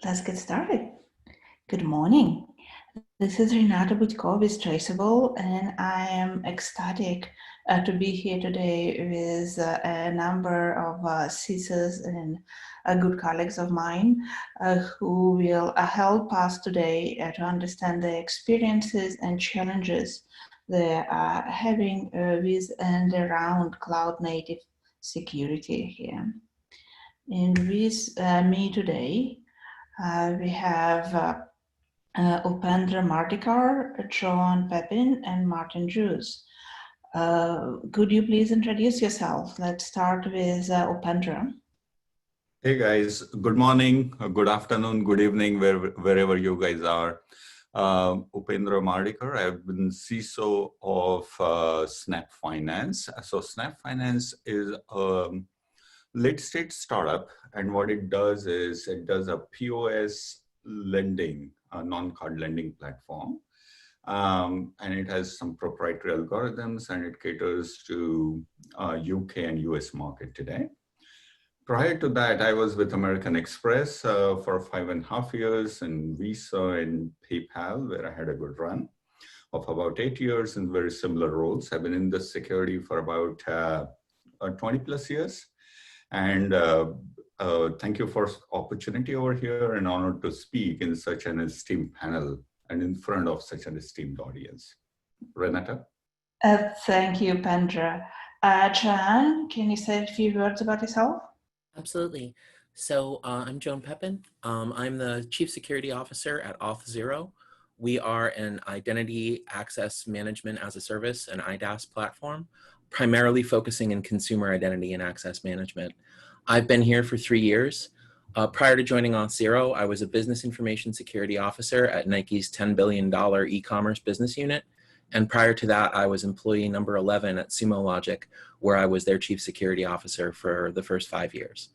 Let's get started. Good morning. This is Rene Boutique with Traceable, and I am ecstatic to be here today with a number of CISOs and good colleagues of mine who will help us today to understand the experiences and challenges they are having with and around cloud native security here. And with me today, we have Upendra Mardik, Joan Pepin, and Martin Rues. Could you please introduce yourself? Let's start with Upendra. Hey guys, good morning, good afternoon, good evening, wherever you guys are. Upendra Mardik, I've been CISO of Snap Finance. So Snap Finance is a late-stage startup, and what it does is it does a POS lending, a non-card lending platform. And it has some proprietary algorithms, and it caters to UK and US market today. Prior to that, I was with American Express for 5.5 years, and Visa and PayPal, where I had a good run of about 8 years in very similar roles. I've been in the security for about 20 plus years. And thank you for the opportunity over here, and honored to speak in such an esteemed panel and in front of such an esteemed audience. Renata? Thank you, Upendra. Joan, can you say a few words about yourself? Absolutely. So I'm Joan Pepin. I'm the Chief Security Officer at Auth0. We are an identity access management as a service, an IDaaS platform, primarily focusing in consumer identity and access management. I've been here for 3 years. Prior to joining Auth0, I was a business information security officer at Nike's $10 billion e-commerce business unit. And prior to that, I was employee number 11 at Sumo Logic, where I was their chief security officer for the first 5 years.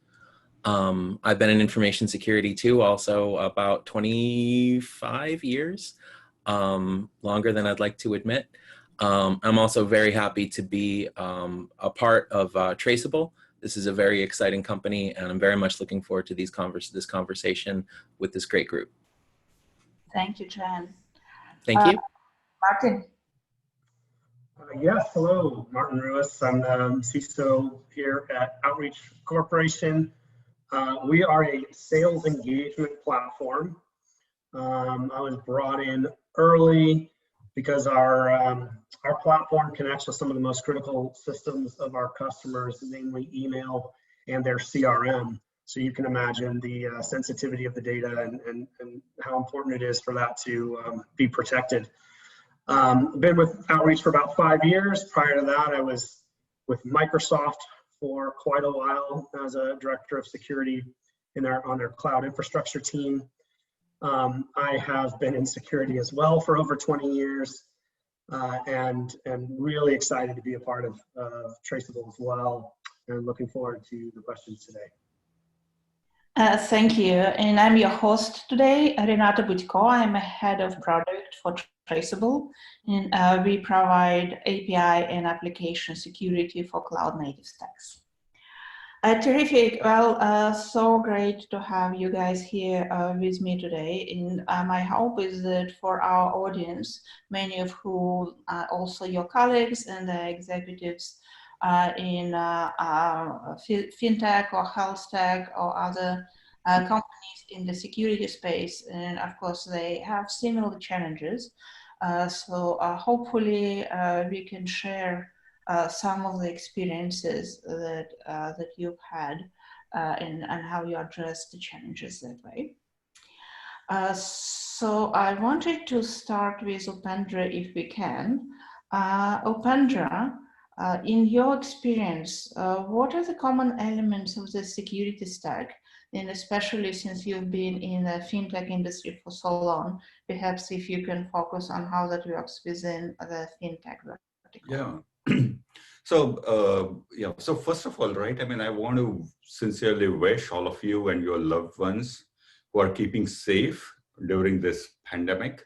I've been in information security too, also about 25 years, longer than I'd like to admit. I'm also very happy to be a part of Traceable. This is a very exciting company, and I'm very much looking forward to this conversation with this great group. Thank you, Joan. Thank you. Martin. Yes, hello, Martin Rues. I'm the CISO here at Outreach Corporation. We are a sales engagement platform. I was brought in early because our platform connects with some of the most critical systems of our customers, namely email and their CRM. So you can imagine the sensitivity of the data and how important it is for that to be protected. I've been with Outreach for about 5 years. Prior to that, I was with Microsoft for quite a while as a director of security on their cloud infrastructure team. I have been in security as well for over 20 years, and really excited to be a part of Traceable as well, and looking forward to the questions today. Thank you. And I'm your host today, Rene Boutique. I'm a head of product for Traceable, and we provide API and application security for cloud native stacks. Terrific. Well, so great to have you guys here with me today. And my hope is that for our audience, many of who are also your colleagues and the executives in fintech or health tech or other companies in the security space, and of course they have similar challenges. So hopefully we can share some of the experiences that you've had and how you address the challenges that way. So I wanted to start with Upendra if we can. Upendra, in your experience, what are the common elements of the security stack? And especially since you've been in the fintech industry for so long, perhaps if you can focus on how that works within the fintech vertical. Yeah. So first of all, right, I mean, I want to sincerely wish all of you and your loved ones who are keeping safe during this pandemic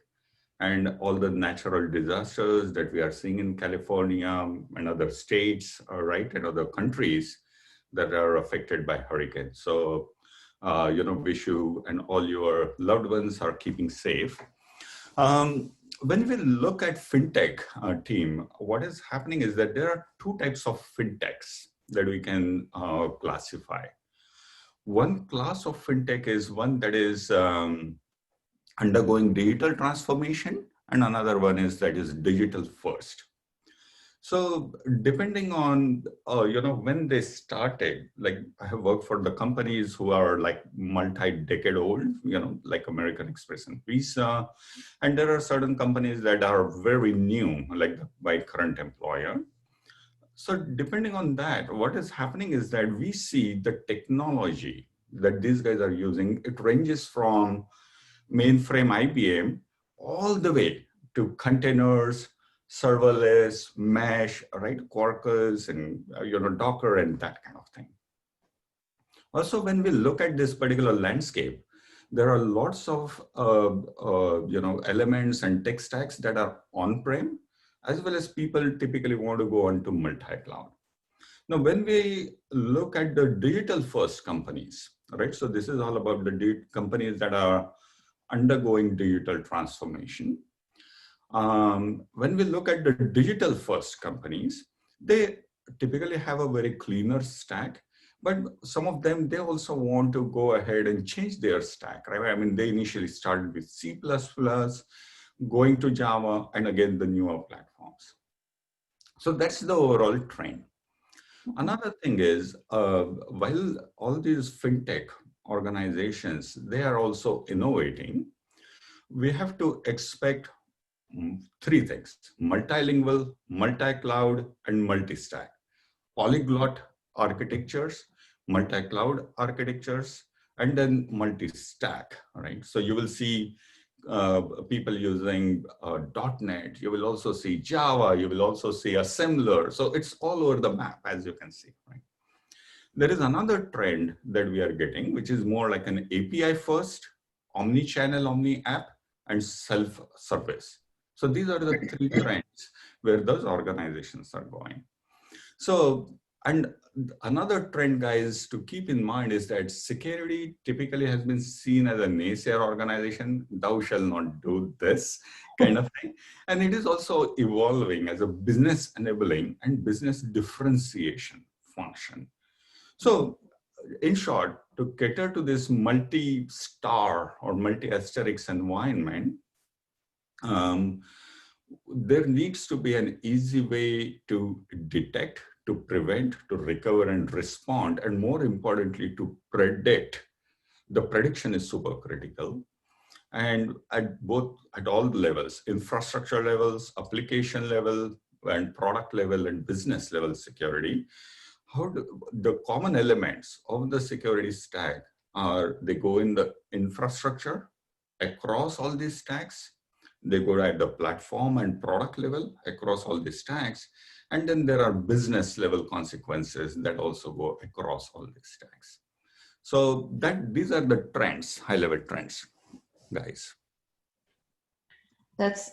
and all the natural disasters that we are seeing in California and other states, right, and other countries that are affected by hurricanes. So wish you and all your loved ones are keeping safe. When we look at fintech team, what is happening is that there are two types of fintechs that we can classify. One class of fintech is one that is undergoing digital transformation, and another one is that is digital first. So depending on, when they started, like I have worked for the companies who are like multi-decade old, like American Express and Visa. And there are certain companies that are very new, like my current employer. So depending on that, what is happening is that we see the technology that these guys are using, it ranges from mainframe IBM all the way to containers, serverless, mesh, right, Quarkus, and Docker and that kind of thing. Also, when we look at this particular landscape, there are lots of elements and tech stacks that are on-prem, as well as people typically want to go onto multi-cloud. Now, when we look at the digital first companies, right? So this is all about the companies that are undergoing digital transformation. When we look at the digital first companies, they typically have a very cleaner stack, but some of them, they also want to go ahead and change their stack, right? I mean, they initially started with C++, going to Java, and again, the newer platforms. So that's the overall trend. Another thing is, while all these fintech organizations, they are also innovating, we have to expect three things: multilingual, multi-cloud, and multi-stack. Polyglot architectures, multi-cloud architectures, and then multi-stack, right? So you will see people using .NET, you will also see Java, you will also see assembler. So it's all over the map, as you can see, right? There is another trend that we are getting, which is more like an API first, omni-channel, omni-app, and self-service. So these are the three trends where those organizations are going. So, and another trend, guys, to keep in mind is that security typically has been seen as a naysayer organization, thou shall not do this kind of thing. And it is also evolving as a business enabling and business differentiation function. So in short, to cater to this multi-star or multi-asterisk environment, there needs to be an easy way to detect, to prevent, to recover and respond, and more importantly, to predict. The prediction is super critical. And at all levels, infrastructure levels, application level, and product level and business level security, how do the common elements of the security stack are, they go in the infrastructure across all these stacks. They go at the platform and product level across all these stacks. And then there are business level consequences that also go across all these stacks. So these are the trends, high level trends, guys. That's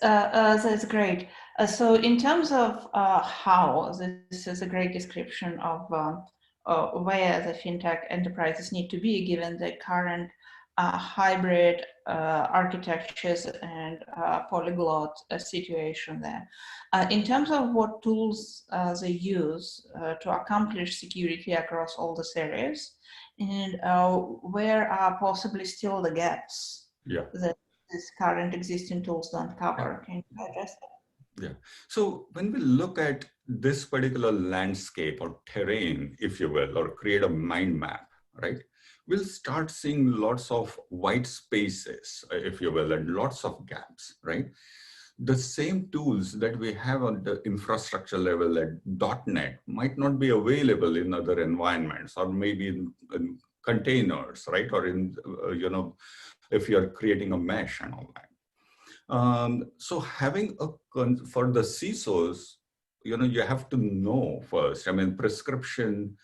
great. So in terms of how, this is a great description of where the fintech enterprises need to be given the current hybrid architectures and polyglot situation there. In terms of what tools they use to accomplish security across all these areas, and where are possibly still the gaps that these current existing tools don't cover? Can you address that? Yeah. So when we look at this particular landscape or terrain, if you will, or create a mind map, right? We'll start seeing lots of white spaces, if you will, and lots of gaps, right? The same tools that we have on the infrastructure level at .NET might not be available in other environments, or maybe in containers, right? Or in, if you're creating a mesh and all that. So having for the CISOs, you have to know first, I mean, prescription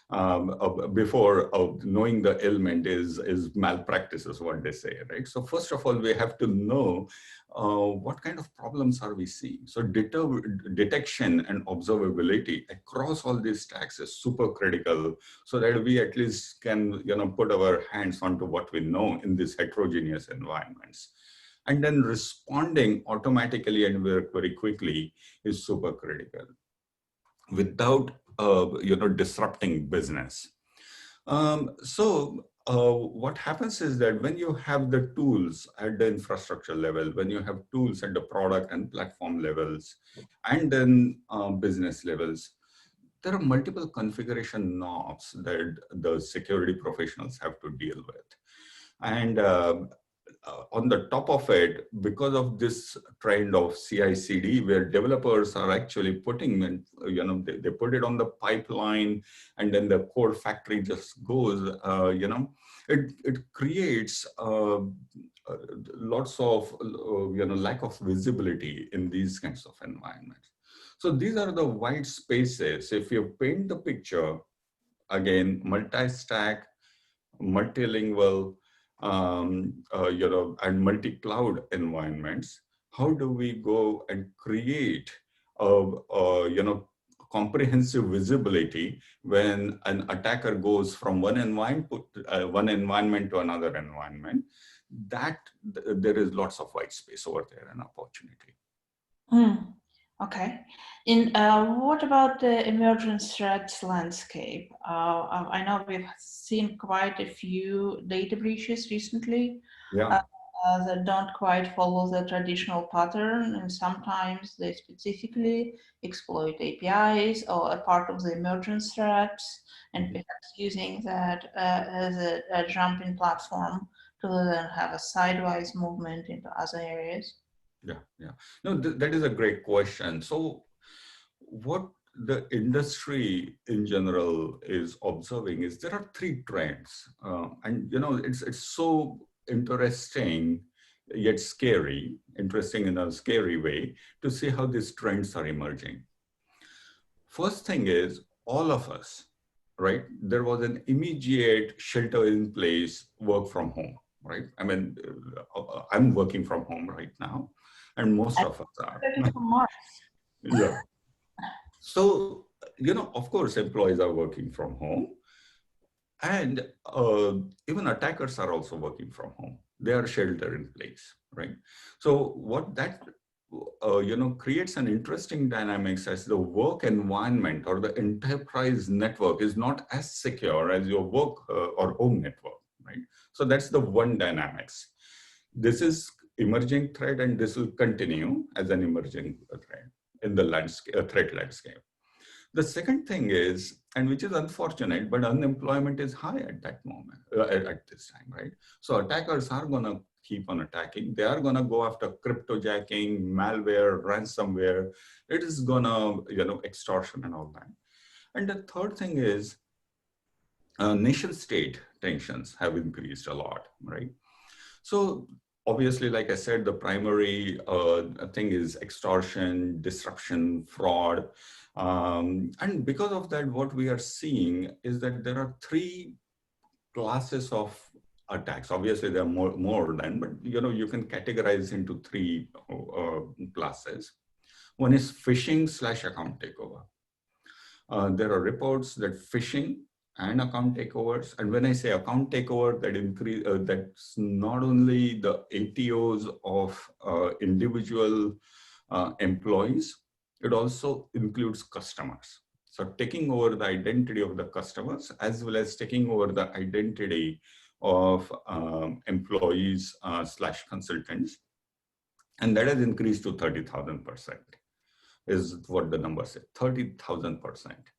before knowing the ailment is malpractice, is what they say, right? So first of all, we have to know what kind of problems are we seeing. So detection and observability across all these stacks is super critical, so that we at least can put our hands onto what we know in these heterogeneous environments. And then responding automatically and very quickly is super critical without disrupting business. What happens is that when you have the tools at the infrastructure level, when you have tools at the product and platform levels, and then business levels, there are multiple configuration knobs that the security professionals have to deal with. And on the top of it, because of this trend of CI/CD, where developers are actually putting in, they put it on the pipeline, and then the code factory just goes, it creates lots of, lack of visibility in these kinds of environments. So these are the white spaces. If you paint the picture, again, multi-stack, multilingual, and multi-cloud environments, how do we go and create comprehensive visibility when an attacker goes from one environment to another environment? That there is lots of white space over there and opportunity. Okay. What about the emerging threats landscape? I know we've seen quite a few data breaches recently. Yeah. That don't quite follow the traditional pattern, and sometimes they specifically exploit APIs or a part of the emerging threats, and perhaps using that as a jumping platform to then have a sidewise movement into other areas. Yeah. No, that is a great question. So what the industry in general is observing is there are three trends. And it's so interesting, yet scary, interesting in a scary way, to see how these trends are emerging. First thing is, all of us, right? There was an immediate shelter in place, work from home, right? I mean, I'm working from home right now, and most of us are. Yeah. So, of course, employees are working from home, and even attackers are also working from home. They are shelter in place, right? So what that, creates an interesting dynamics as the work environment or the enterprise network is not as secure as your work or home network, right? So that's the one dynamics. This is emerging threat, and this will continue as an emerging threat in the threat landscape. The second thing is, and which is unfortunate, but unemployment is high at that moment, at this time, right? So attackers are going to keep on attacking. They are going to go after cryptojacking, malware, ransomware. It is going to, extortion and all that. And the third thing is, nation state tensions have increased a lot, right? So obviously, like I said, the primary thing is extortion, disruption, fraud. And because of that, what we are seeing is that there are three classes of attacks. Obviously, there are more than, but you can categorize into three classes. One is phishing/account takeover. There are reports that phishing and account takeovers, and when I say account takeover, that's not only the ATOs of individual employees, it also includes customers. So taking over the identity of the customers, as well as taking over the identity of employees / consultants. And that has increased to 30,000%, is what the number says, 30,000%.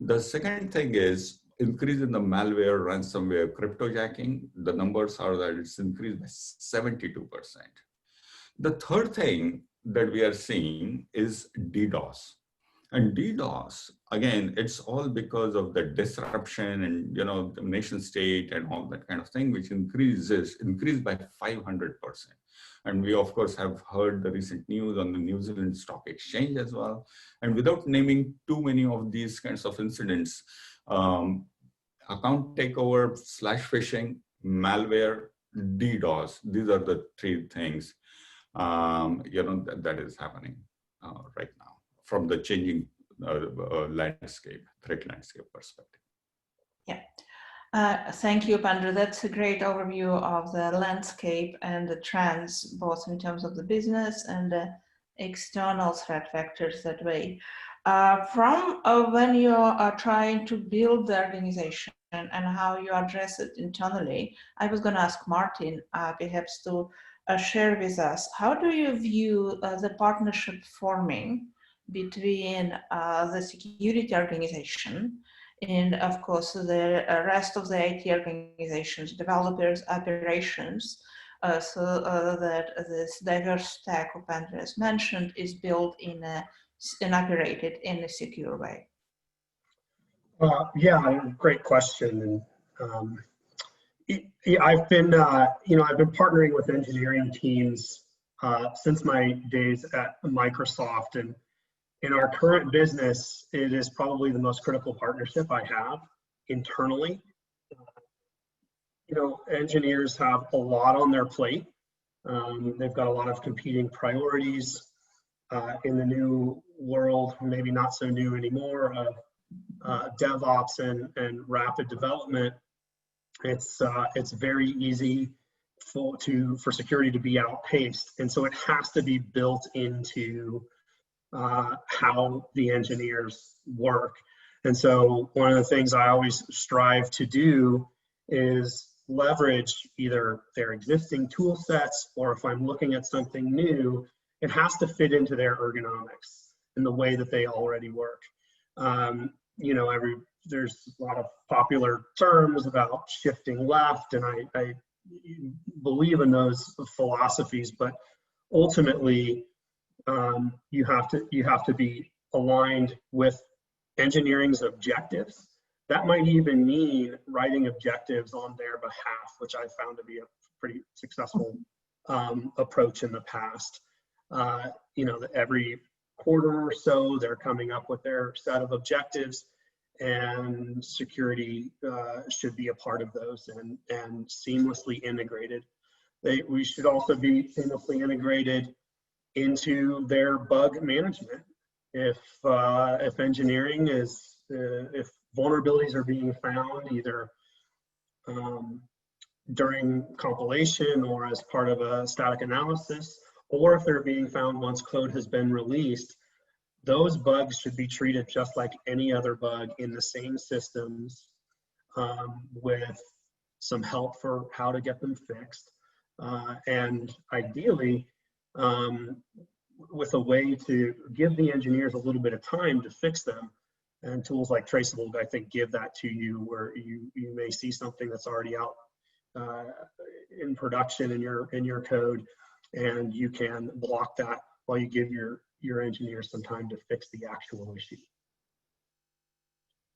The second thing is increase in the malware, ransomware, cryptojacking. The numbers are that it's increased by 72%. The third thing that we are seeing is DDoS. And DDoS, again, it's all because of the disruption and, the nation state and all that kind of thing, which increased by 500%. And we, of course, have heard the recent news on the New Zealand Stock Exchange as well. And without naming too many of these kinds of incidents, Account takeover, slash phishing, malware, DDoS. These are the three things that is happening right now from the changing landscape, threat landscape perspective. Yeah. Thank you, Upendra. That's a great overview of the landscape and the trends, both in terms of the business and the external threat vectors that way. From when you are trying to build the organization and how you address it internally, I was going to ask Martin perhaps to share with us, how do you view the partnership forming between the security organization and of course the rest of the IT organizations, developers, operations, so that this diverse stack Upendra has mentioned is built and operated in a secure way? Yeah, great question. And I've been, I've been partnering with engineering teams since my days at Microsoft, and in our current business, it is probably the most critical partnership I have internally. Engineers have a lot on their plate. They've got a lot of competing priorities in the new world, maybe not so new anymore, of DevOps and rapid development. It's very easy for security to be outpaced, and so it has to be built into how the engineers work. And so one of the things I always strive to do is leverage either their existing tool sets, or if I'm looking at something new, it has to fit into their ergonomics and the way that they already work. There's a lot of popular terms about shifting left, and I believe in those philosophies, but ultimately you have to be aligned with engineering's objectives. That might even mean writing objectives on their behalf, which I found to be a pretty successful approach in the past. Every quarter or so, they're coming up with their set of objectives, and security should be a part of those and seamlessly integrated. We should also be seamlessly integrated into their bug management. If engineering is, if vulnerabilities are being found either during compilation or as part of a static analysis, or if they're being found once code has been released, those bugs should be treated just like any other bug in the same systems, with some help for how to get them fixed, and ideally with a way to give the engineers a little bit of time to fix them. And tools like Traceable, I think, give that to you, where you may see something that's already out in production in your code, and you can block that while you give your engineers some time to fix the actual issue.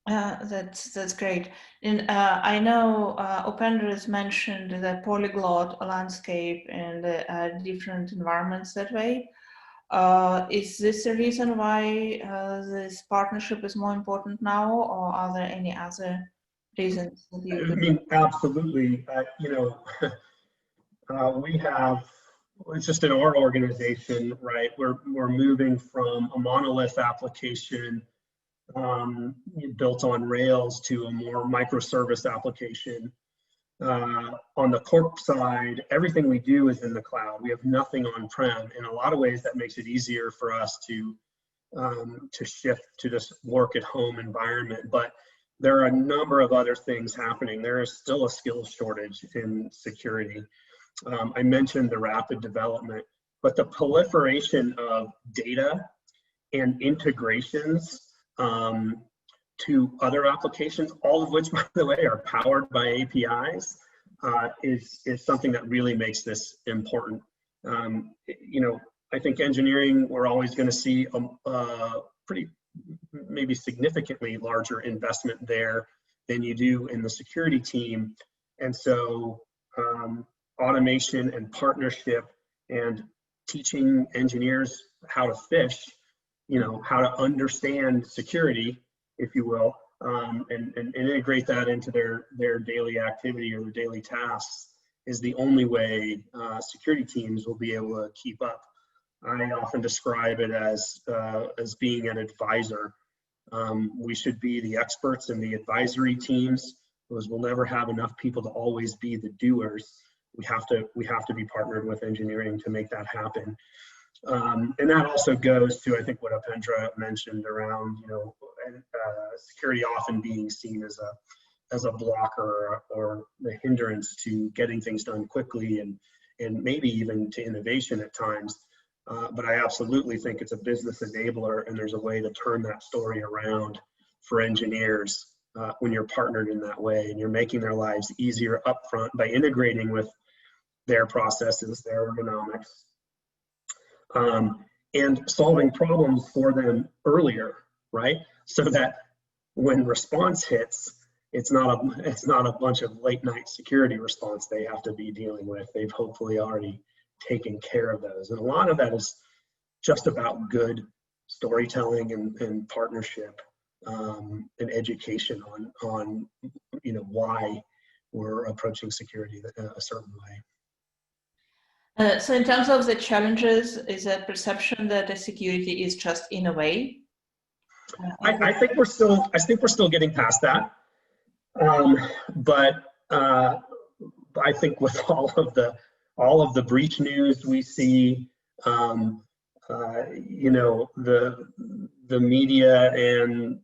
That's great. And I know Upendra has mentioned the Polyglot Landscape and different environments that way. Is this the reason why this partnership is more important now, or are there any other reasons? I mean, absolutely. We have, it's just in our organization, right? We're moving from a monolith application built on Rails to a more microservice application. On the corp side, everything we do is in the cloud. We have nothing on-prem. In a lot of ways, that makes it easier for us to shift to this work-at-home environment. But there are a number of other things happening. There is still a skills shortage in security. I mentioned the rapid development, but the proliferation of data and integrations to other applications, all of which, by the way, are powered by APIs, is something that really makes this important. I think engineering, we're always going to see a pretty, maybe significantly larger investment there than you do in the security team. And so automation and partnership and teaching engineers how to fish, how to understand security, if you will, and integrate that into their daily activity or their daily tasks is the only way security teams will be able to keep up. I often describe it as being an advisor. We should be the experts in the advisory teams, because we'll never have enough people to always be the doers. We have to be partnered with engineering to make that happen. And that also goes to, I think, what Upendra mentioned around, security often being seen as a blocker or the hindrance to getting things done quickly and maybe even to innovation at times. But I absolutely think it's a business enabler, and there's a way to turn that story around for engineers when you're partnered in that way, and you're making their lives easier upfront by integrating with their processes, their ergonomics, and solving problems for them earlier, right? So that when response hits, it's not a bunch of late night security response they have to be dealing with. They've hopefully already taken care of those. And a lot of that is just about good storytelling and partnership and education on why we're approaching security a certain way. So in terms of the challenges, is a perception that the security is just in a way? I think we're still getting past that. But I think with all of the breach news we see, the media and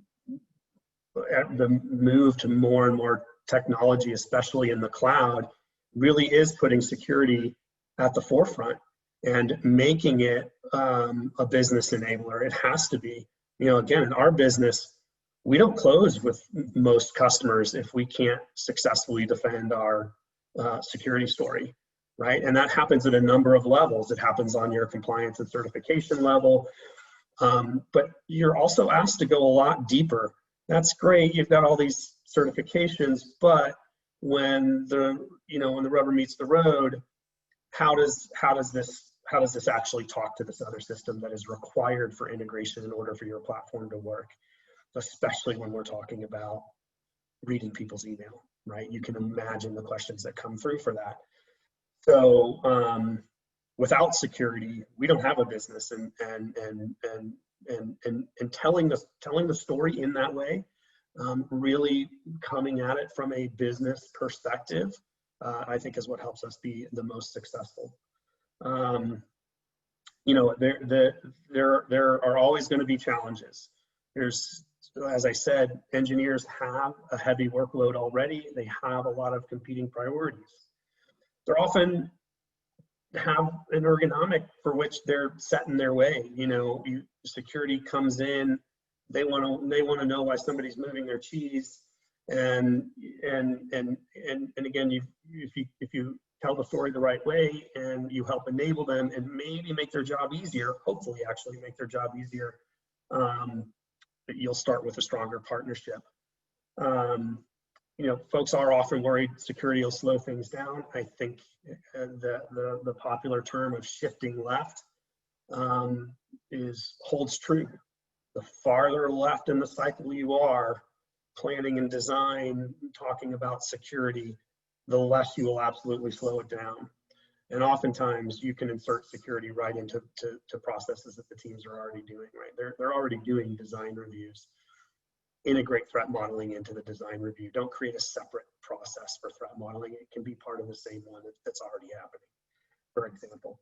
the move to more and more technology, especially in the cloud, really is putting security at the forefront and making it a business enabler. It has to be. Again, in our business, we don't close with most customers if we can't successfully defend our security story, right? And that happens at a number of levels. It happens on your compliance and certification level, but you're also asked to go a lot deeper. That's great. You've got all these certifications, but when the rubber meets the road, how does this actually talk to this other system that is required for integration in order for your platform to work? Especially when we're talking about reading people's email, right? You can imagine the questions that come through for that. So without security, we don't have a business, and telling the story in that way, really coming at it from a business perspective, I think is what helps us be the most successful. There are always going to be challenges. As I said, engineers have a heavy workload already. They have a lot of competing priorities. They're often have an ergonomic for which they're set in their way. Security comes in, they want to know why somebody's moving their cheese, and again, if you tell the story the right way and you help enable them and maybe make their job easier, hopefully actually make their job easier, you'll start with a stronger partnership. Folks are often worried security will slow things down. I think the popular term of shifting left holds true. The farther left in the cycle you are, planning and design, talking about security, the less you will absolutely slow it down. And oftentimes you can insert security right into processes that the teams are already doing, right? They're already doing design reviews. Integrate threat modeling into the design review. Don't create a separate process for threat modeling. It can be part of the same one that's already happening, for example.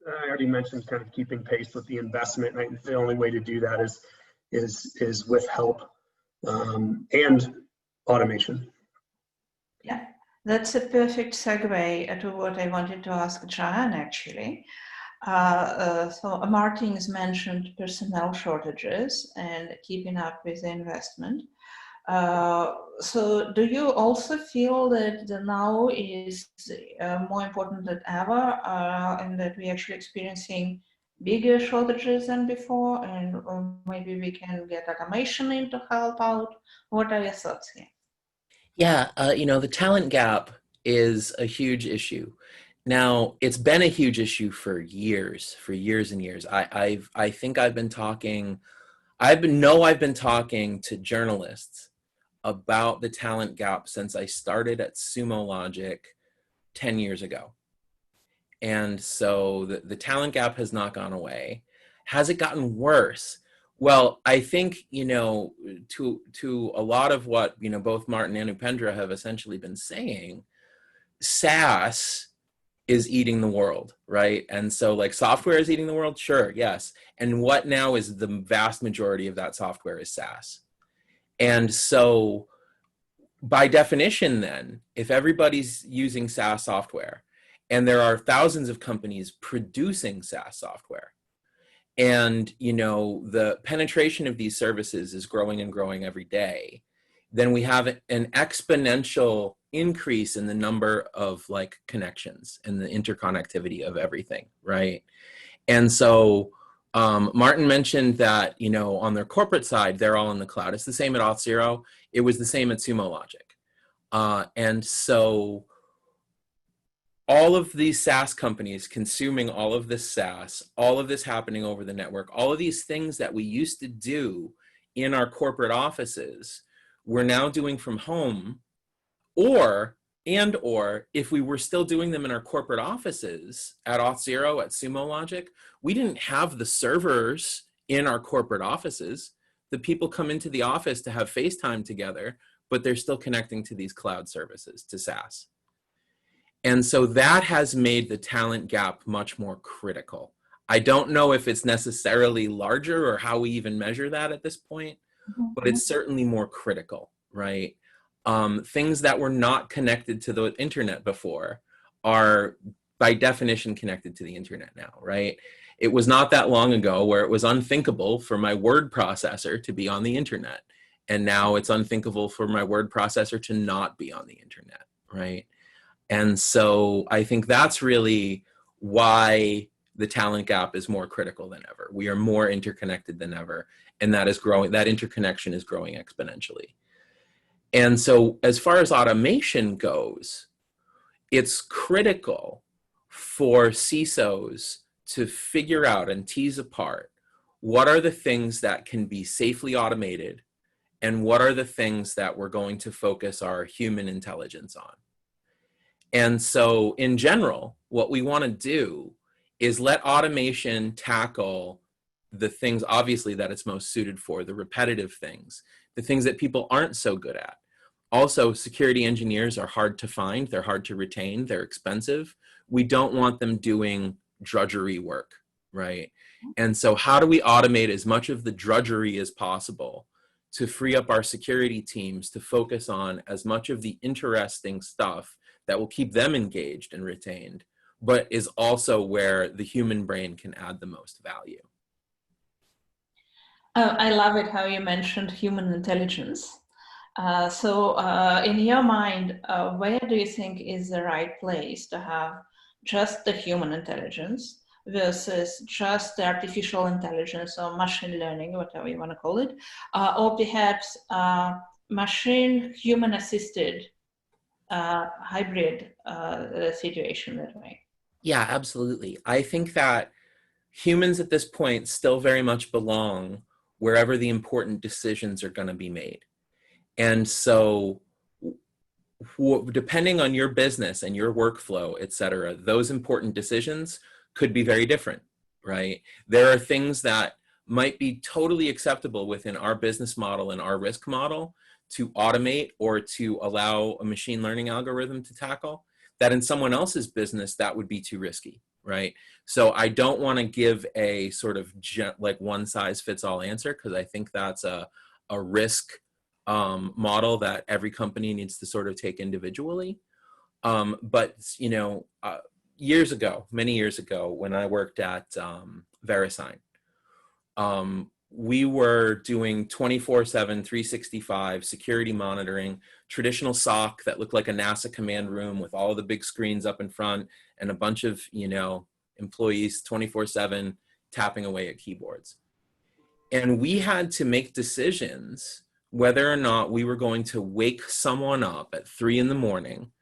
I already mentioned kind of keeping pace with the investment. And the only way to do that is with help and automation. Yeah, that's a perfect segue to what I wanted to ask Joanne, actually. So Martin has mentioned personnel shortages and keeping up with the investment. So do you also feel that the now is more important than ever, and that we're actually experiencing bigger shortages than before, and maybe we can get automation in to help out? What are your thoughts here? Yeah, the talent gap is a huge issue. Now, it's been a huge issue for years and years. I think I've been talking to journalists about the talent gap since I started at Sumo Logic 10 years ago. And so the talent gap has not gone away. Has it gotten worse? Well, I think, to a lot of what, both Martin and Upendra have essentially been saying, SaaS is eating the world, right? And so like software is eating the world, sure, yes. And what now is the vast majority of that software is SaaS. And so by definition then, if everybody's using SaaS software and there are thousands of companies producing SaaS software, and the penetration of these services is growing and growing every day, then we have an exponential increase in the number of like connections and the interconnectivity of everything, right? And so Martin mentioned that, on their corporate side, they're all in the cloud. It's the same at Auth0. It was the same at Sumo Logic. And so all of these SaaS companies consuming all of this SaaS, all of this happening over the network, all of these things that we used to do in our corporate offices, we're now doing from home, or if we were still doing them in our corporate offices at Auth0, at Sumo Logic, we didn't have the servers in our corporate offices. The people come into the office to have FaceTime together, but they're still connecting to these cloud services, to SaaS. And so that has made the talent gap much more critical. I don't know if it's necessarily larger or how we even measure that at this point, but it's certainly more critical, right? Things that were not connected to the internet before are by definition connected to the internet now, right? It was not that long ago where it was unthinkable for my word processor to be on the internet. And now it's unthinkable for my word processor to not be on the internet, right? And so I think that's really why the talent gap is more critical than ever. We are more interconnected than ever. And that is growing, that interconnection is growing exponentially. And so as far as automation goes, it's critical for CISOs to figure out and tease apart what are the things that can be safely automated and what are the things that we're going to focus our human intelligence on. And so in general, what we want to do is let automation tackle the things obviously that it's most suited for, the repetitive things, the things that people aren't so good at. Also, security engineers are hard to find, they're hard to retain, they're expensive. We don't want them doing drudgery work, right? And so how do we automate as much of the drudgery as possible to free up our security teams to focus on as much of the interesting stuff that will keep them engaged and retained, but is also where the human brain can add the most value. I love it how you mentioned human intelligence. So in your mind, where do you think is the right place to have just the human intelligence versus just the artificial intelligence or machine learning, whatever you want to call it, or perhaps machine human assisted hybrid situation that way? Yeah, absolutely. I think that humans at this point still very much belong wherever the important decisions are going to be made. And so depending on your business and your workflow, et cetera, those important decisions could be very different, right? There are things that might be totally acceptable within our business model and our risk model to automate or to allow a machine learning algorithm to tackle, that in someone else's business, that would be too risky, right? So I don't want to give a sort of like one size fits all answer, because I think that's a risk model that every company needs to sort of take individually. But, you know, many years ago, when I worked at VeriSign, we were doing 24/7, 365 security monitoring, traditional SOC that looked like a NASA command room with all of the big screens up in front and a bunch of, you know, employees 24/7 tapping away at keyboards. And we had to make decisions whether or not we were going to wake someone up at 3 in the morning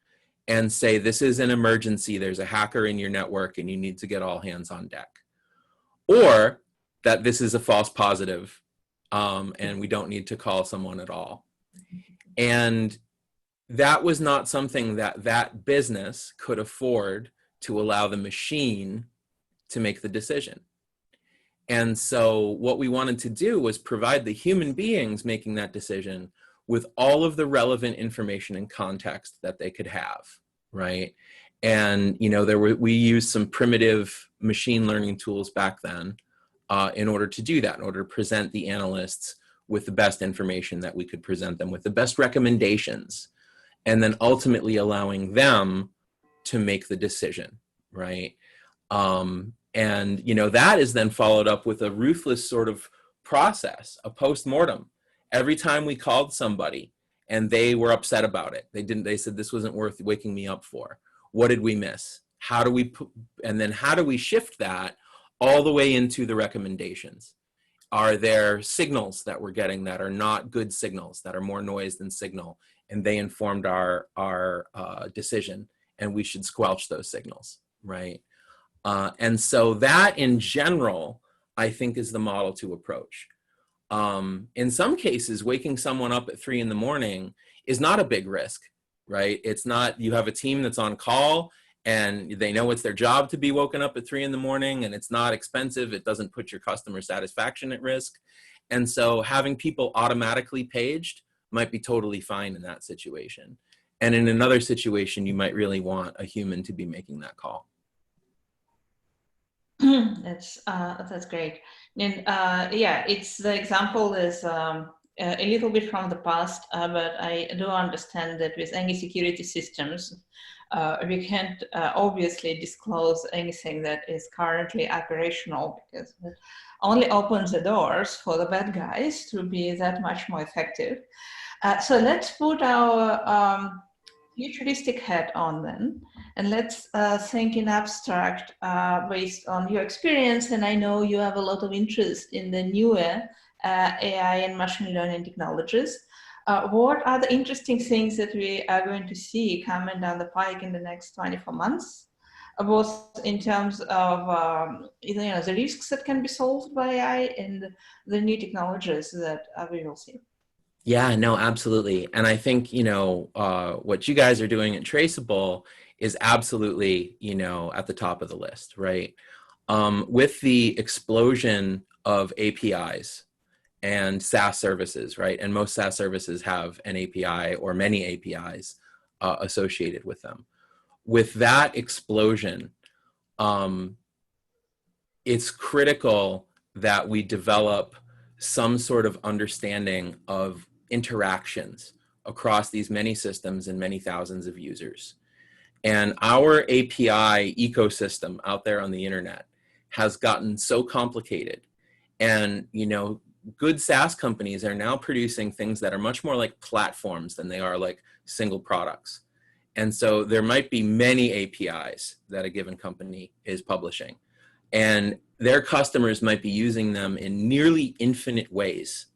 and say, this is an emergency, there's a hacker in your network and you need to get all hands on deck. Or that this is a false positive and we don't need to call someone at all. And that was not something that that business could afford to allow the machine to make the decision. And so what we wanted to do was provide the human beings making that decision with all of the relevant information and context that they could have, right? And we used some primitive machine learning tools back then in order to do that, in order to present the analysts with the best information that we could present them with, the best recommendations, and then ultimately allowing them to make the decision, right? And that is then followed up with a ruthless sort of process, a post-mortem. Every time we called somebody and they were upset about it, they said this wasn't worth waking me up for. What did we miss? How do we shift that all the way into the recommendations? Are there signals that we're getting that are not good signals, that are more noise than signal? And they informed our decision, and we should squelch those signals, right? And so that in general, I think is the model to approach. In some cases, waking someone up at 3 in the morning is not a big risk, right? It's not, you have a team that's on call and they know it's their job to be woken up at 3 in the morning, and it's not expensive. It doesn't put your customer satisfaction at risk. And so having people automatically paged might be totally fine in that situation. And in another situation, you might really want a human to be making that call. That's great. And yeah, the example is a little bit from the past, but I do understand that with any security systems, we can't obviously disclose anything that is currently operational, because it only opens the doors for the bad guys to be that much more effective. So let's put our futuristic hat on then, and let's think in abstract based on your experience. And I know you have a lot of interest in the newer AI and machine learning technologies. What are the interesting things that we are going to see coming down the pike in the next 24 months, both in terms of the risks that can be solved by AI and the new technologies that we will see? Yeah, no, absolutely. And I think, what you guys are doing at Traceable is absolutely, at the top of the list, right? With the explosion of APIs and SaaS services, right? And most SaaS services have an API or many APIs associated with them. With that explosion, it's critical that we develop some sort of understanding of interactions across these many systems and many thousands of users. And our API ecosystem out there on the internet has gotten so complicated. And, good SaaS companies are now producing things that are much more like platforms than they are like single products. And so there might be many APIs that a given company is publishing, and their customers might be using them in nearly infinite ways,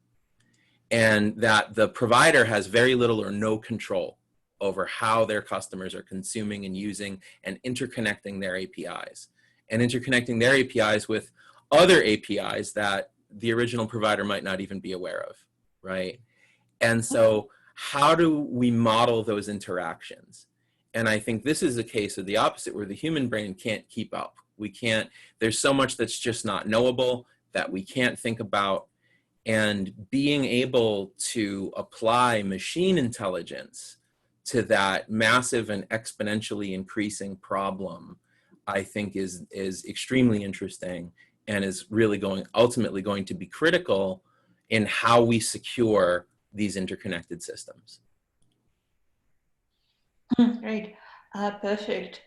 and that the provider has very little or no control over how their customers are consuming and using and interconnecting their APIs, and interconnecting their APIs with other APIs that the original provider might not even be aware of, right? And so how do we model those interactions? And I think this is a case of the opposite, where the human brain can't keep up. There's so much that's just not knowable that we can't think about. And being able to apply machine intelligence to that massive and exponentially increasing problem, I think is extremely interesting, and is really ultimately going to be critical in how we secure these interconnected systems. Great, perfect.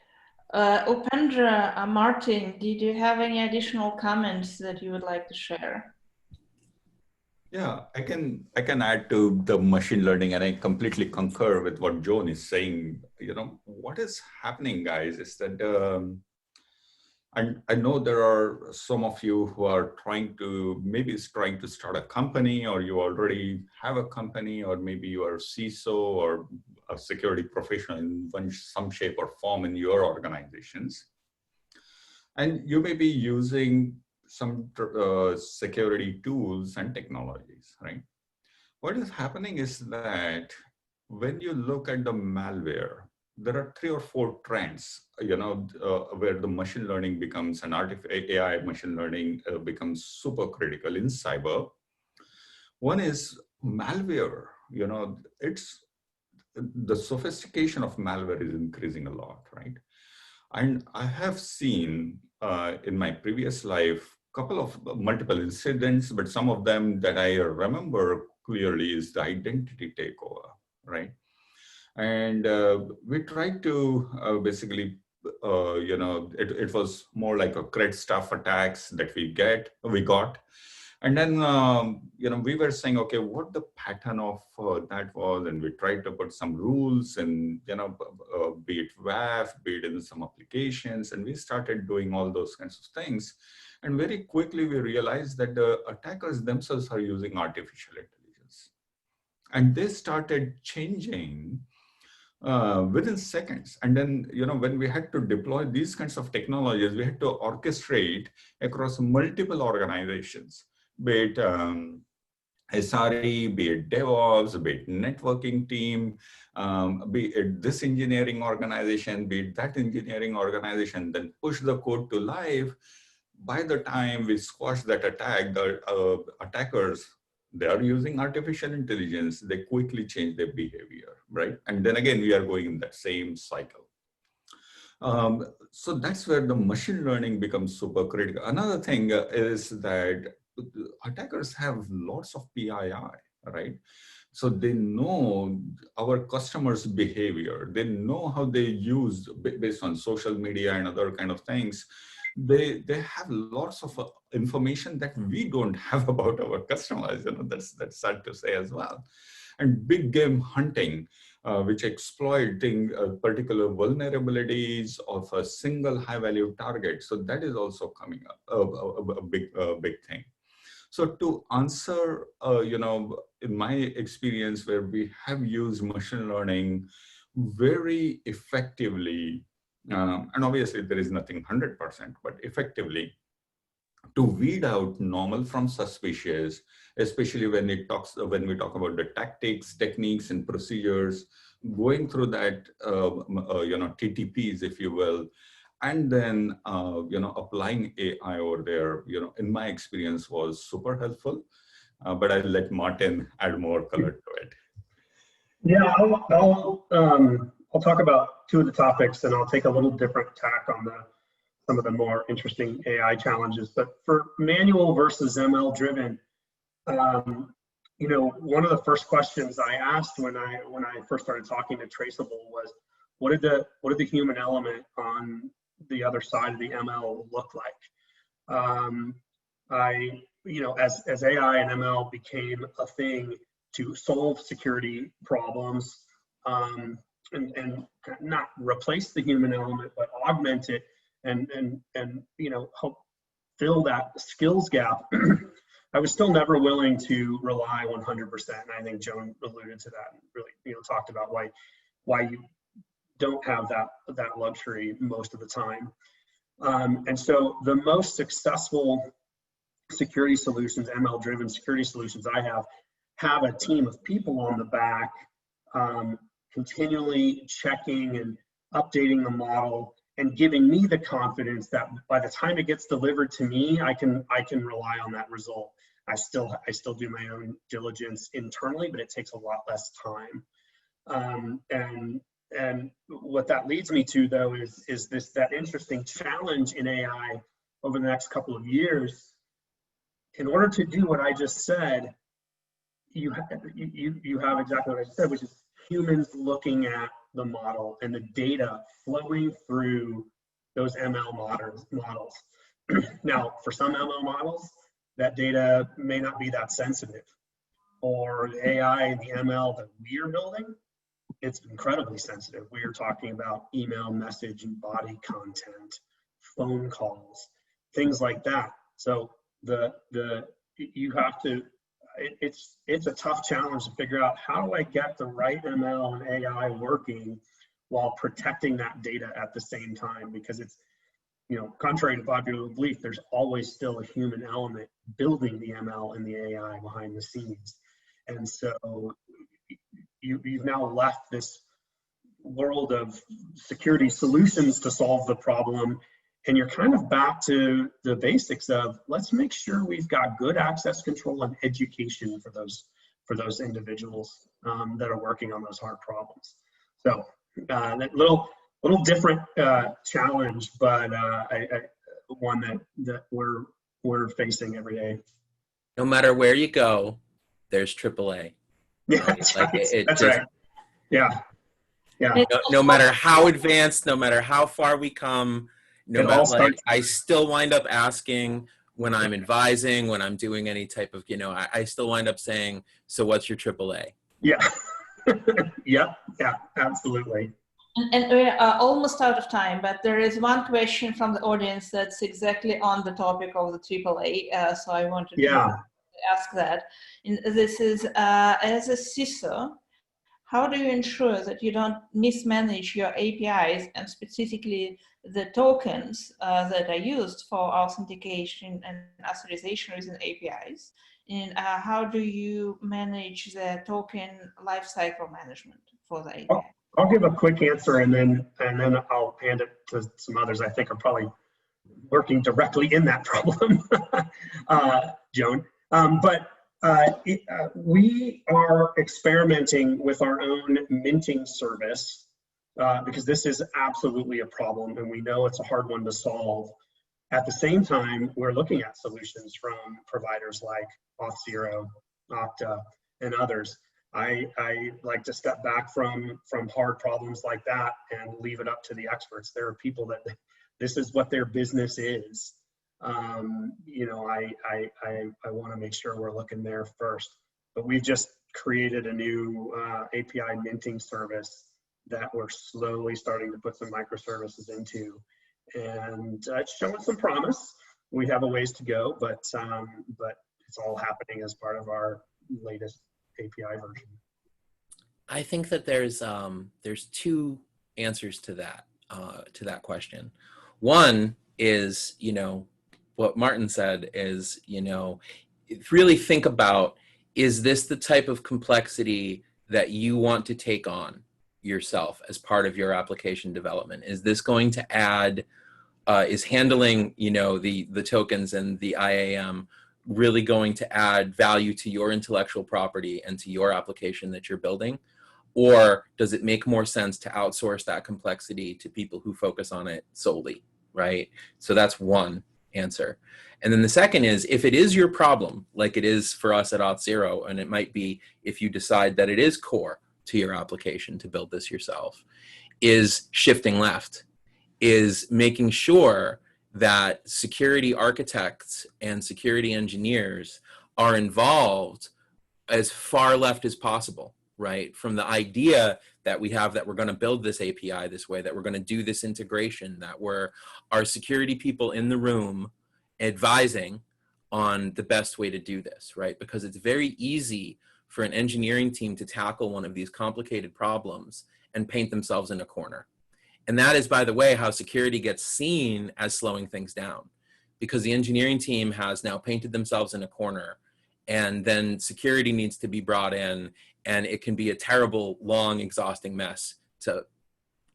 Upendra, Martin, did you have any additional comments that you would like to share? Yeah, I can add to the machine learning, and I completely concur with what Joan is saying. What is happening, guys, is that I know there are some of you who are trying to start a company, or you already have a company, or maybe you are CISO or a security professional in some shape or form in your organizations. And you may be using some security tools and technologies, right? What is happening is that when you look at the malware, there are 3 or 4 trends, where the machine learning becomes an AI machine learning becomes super critical in cyber. One is malware. It's the sophistication of malware is increasing a lot, right? And I have seen in my previous life couple of multiple incidents, but some of them that I remember clearly is the identity takeover, right? And we tried to basically, it was more like a cred stuff attacks that we got. And then, we were saying, okay, what the pattern of that was, and we tried to put some rules and, be it WAF, be it in some applications, and we started doing all those kinds of things. And very quickly, we realized that the attackers themselves are using artificial intelligence. And they started changing within seconds. And then, when we had to deploy these kinds of technologies, we had to orchestrate across multiple organizations, be it SRE, be it DevOps, be it networking team, be it this engineering organization, be it that engineering organization, then push the code to live. By the time we squash that attack, the attackers, they are using artificial intelligence, they quickly change their behavior, right? And then again, we are going in that same cycle. So that's where the machine learning becomes super critical. Another thing is that attackers have lots of PII, right? So they know our customers' behavior. They know how they use, based on social media and other kind of things. They have lots of information that we don't have about our customers. That's sad to say as well. And big game hunting, which exploiting particular vulnerabilities of a single high-value target. So that is also coming up a big thing. So to answer, in my experience, where we have used machine learning very effectively, and obviously there is nothing 100%, but effectively, to weed out normal from suspicious, especially when we talk about the tactics, techniques, and procedures, going through that, TTPs, if you will, and then, applying AI over there, in my experience was super helpful, but I'll let Martin add more color to it. Yeah, I'll talk about 2 of the topics, and I'll take a little different tack on some of the more interesting AI challenges. But for manual versus ML driven, one of the first questions I asked when I first started talking to Traceable was, what did the human element on the other side of the ML look like? As AI and ML became a thing to solve security problems, and not replace the human element, but augment it and help fill that skills gap, I was still never willing to rely 100%. And I think Joan alluded to that and really, talked about why you don't have that luxury most of the time. And so the most successful security solutions, ML-driven security solutions I have a team of people on the back, continually checking and updating the model and giving me the confidence that by the time it gets delivered to me, I can rely on that result. I still do my own diligence internally, but it takes a lot less time. And what that leads me to, though, is that interesting challenge in AI over the next couple of years. In order to do what I just said, you have exactly what I said, which is humans looking at the model and the data flowing through those ML models. Now, for some ML models, that data may not be that sensitive. Or the AI and the ML that we are building, it's incredibly sensitive. We are talking about email, message, and body content, phone calls, things like that. So you have to it's a tough challenge to figure out how do I get the right ML and AI working while protecting that data at the same time, because it's, you know, contrary to popular belief, there's always still a human element building the ML and the AI behind the scenes. And so you've now left this world of security solutions to solve the problem, and you're kind of back to the basics of, let's make sure we've got good access control and education for those individuals that are working on those hard problems. So that little different challenge, but one that we're facing every day. No matter where you go, there's AAA. Yeah, Right? that's Like right. That's right. Yeah. Yeah. No matter how advanced, no matter how far we come, no matter, like, I still wind up asking when I'm advising, when I'm doing any type of, you know, I still wind up saying, so what's your AAA? Yeah. Yeah, absolutely. And we're almost out of time, but there is one question from the audience that's exactly on the topic of the AAA. So I wanted to ask that. And this is, as a CISO, how do you ensure that you don't mismanage your APIs and specifically the tokens that are used for authentication and authorization within APIs? And how do you manage the token lifecycle management for the API? I'll give a quick answer, and then I'll hand it to some others I think are probably working directly in that problem, Joan. We are experimenting with our own minting service because this is absolutely a problem, and we know it's a hard one to solve. At the same time, we're looking at solutions from providers like Auth0, Okta, and others. I like to step back from hard problems like that and leave it up to the experts. There are people that this is what their business is. You know, I want to make sure we're looking there first. But we've just created a new API minting service that we're slowly starting to put some microservices into, and it's showing some promise. We have a ways to go, but it's all happening as part of our latest API version. I think that there's two answers to that question. One is, you know, what Martin said is, you know, really think about, is this the type of complexity that you want to take on yourself as part of your application development? Is this going to add, is handling, you know, the tokens and the IAM really going to add value to your intellectual property and to your application that you're building? Or does it make more sense to outsource that complexity to people who focus on it solely, right? So that's one answer. And then the second is, if it is your problem, like it is for us at Auth0, and it might be if you decide that it is core to your application to build this yourself, is shifting left, is making sure that security architects and security engineers are involved as far left as possible, right? From the idea that we have that we're going to build this API this way, that we're going to do this integration, that our security people in the room advising on the best way to do this, right? Because it's very easy for an engineering team to tackle one of these complicated problems and paint themselves in a corner. And that is, by the way, how security gets seen as slowing things down, because the engineering team has now painted themselves in a corner, and then security needs to be brought in, and it can be a terrible, long, exhausting mess to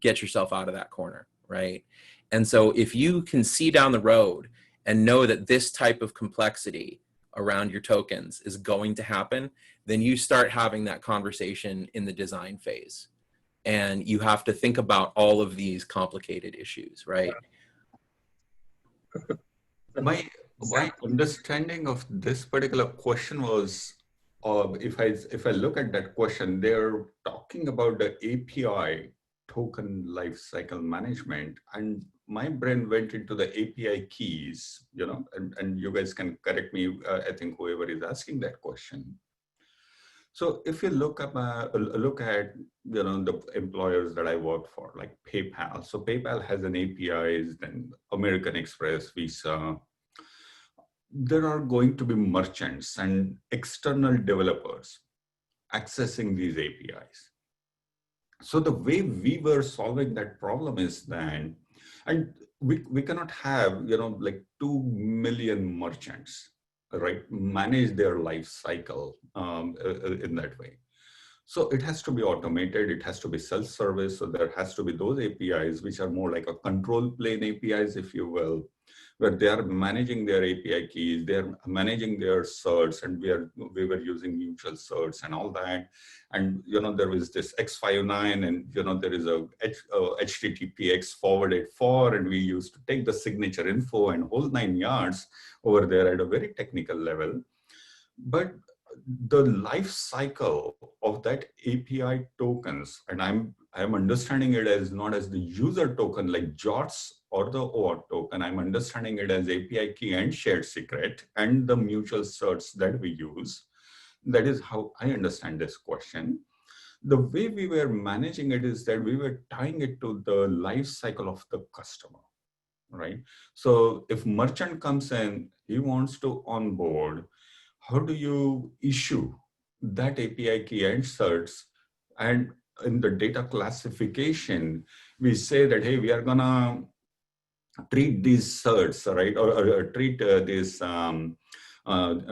get yourself out of that corner, right? And so if you can see down the road and know that this type of complexity around your tokens is going to happen, then you start having that conversation in the design phase. And you have to think about all of these complicated issues, right? My understanding of this particular question was, if I look at that question, they're talking about the API token lifecycle management, and my brain went into the API keys, you know, and you guys can correct me. I think whoever is asking that question. So if you look at, you know, the employers that I work for, like PayPal. So PayPal has an APIs, then American Express, Visa, there are going to be merchants and external developers accessing these APIs. So the way we were solving that problem is that, and we cannot have, like 2 million merchants, right, manage their life cycle in that way. So it has to be automated, it has to be self-service. So there has to be those APIs, which are more like a control plane APIs, if you will, where they are managing their API keys, they're managing their certs, and we were using mutual certs and all that. And, there is this X59 and, there is a HTTPX forwarded for, and we used to take the signature info and whole 9 yards over there at a very technical level. But the life cycle of that API tokens, and I'm understanding it as not as the user token like JOTS or the OAuth token. I'm understanding it as API key and shared secret and the mutual certs that we use. That is how I understand this question. The way we were managing it is that we were tying it to the life cycle of the customer, right? So if merchant comes in, he wants to onboard, how do you issue that API key and certs? And in the data classification, we say that, hey, we are gonna treat these certs, right? Or treat these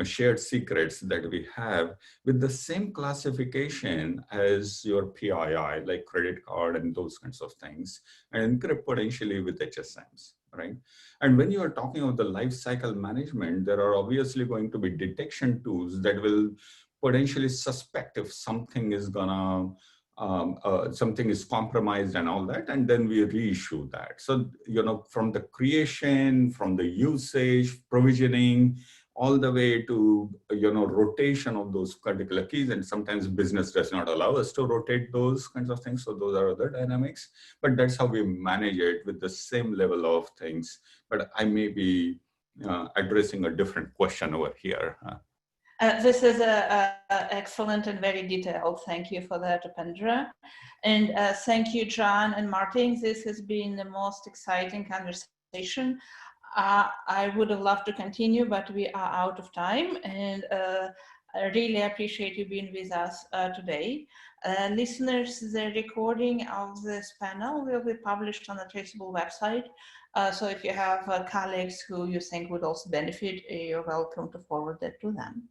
shared secrets that we have with the same classification as your PII, like credit card and those kinds of things, and encrypt potentially with HSMs, right? And when you are talking about the life cycle management, there are obviously going to be detection tools that will potentially suspect if something is gonna something is compromised and all that, and then we reissue that. So, from the creation, from the usage, provisioning, all the way to, rotation of those particular keys. And sometimes business does not allow us to rotate those kinds of things. So those are other dynamics, but that's how we manage it with the same level of things. But I may be addressing a different question over here. This is excellent and very detailed. Thank you for that, Upendra. And thank you, John and Martin. This has been the most exciting conversation. I would have loved to continue, but we are out of time. And I really appreciate you being with us today. Listeners, the recording of this panel will be published on the Traceable website. So if you have colleagues who you think would also benefit, you're welcome to forward that to them.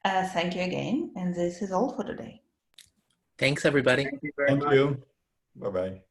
Thank you again, and this is all for today. Thanks, everybody. Thank you very much. Thank you. Bye-bye.